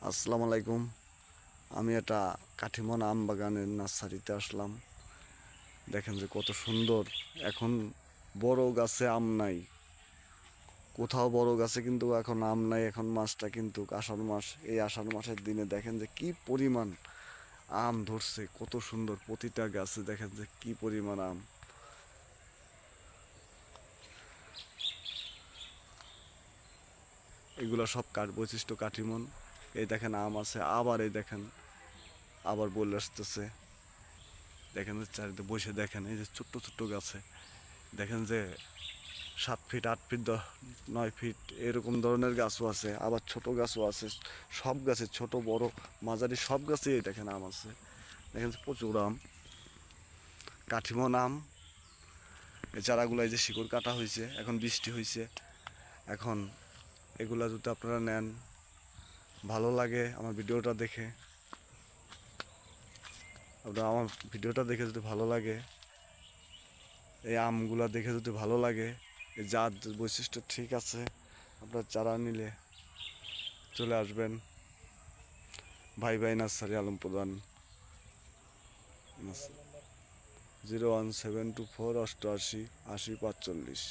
আসসালামু আলাইকুম। আমি একটা কাঠিমন আম বাগানের নার্সারিতে আসলাম। দেখেন যে কত সুন্দর। এখন বড় গাছে আম নাই, কোথাও বড় গাছে কিন্তু এখন আম নাই। এখন মাসটা কিন্তু আষাঢ় মাস। এই আষাঢ় মাসের দিনে দেখেন যে কি পরিমাণ আম ধরছে, কত সুন্দর। প্রতিটা গাছে দেখেন যে কি পরিমাণ আম। এগুলো সব বৈশিষ্ট্য কাঠিমন। এই দেখেন আম আছে, আবার এই দেখেন আবার বলে আসতেছে। দেখেন যে চারিদিকে বসে দেখেন এই যে ছোট্ট ছোট্ট গাছে দেখেন যে 7 ফিট 8 ফিট 9 ফিট এরকম ধরনের গাছও আছে, আবার ছোট গাছও আছে। সব গাছে ছোট বড় মাঝারি সব গাছেই দেখেন আম আছে। দেখেন যে প্রচুর আম, কাঠিমন আম। এই চারাগুলো এই যে শিকড় কাটা হয়েছে, এখন বৃষ্টি হয়েছে। এখন এগুলা যদি আপনারা নেন, ভালো লাগে আমার ভিডিওটা দেখে, আপনারা আমার ভিডিওটা দেখে যদি ভালো লাগে, এই আমগুলা দেখে যদি ভালো লাগে, এই জাত বৈশিষ্ট্য ঠিক আছে, আপনার চারা নিলে চলে আসবেন ভাই ভাই নার্সারি, আলম প্রধান। 01724 88 80 45।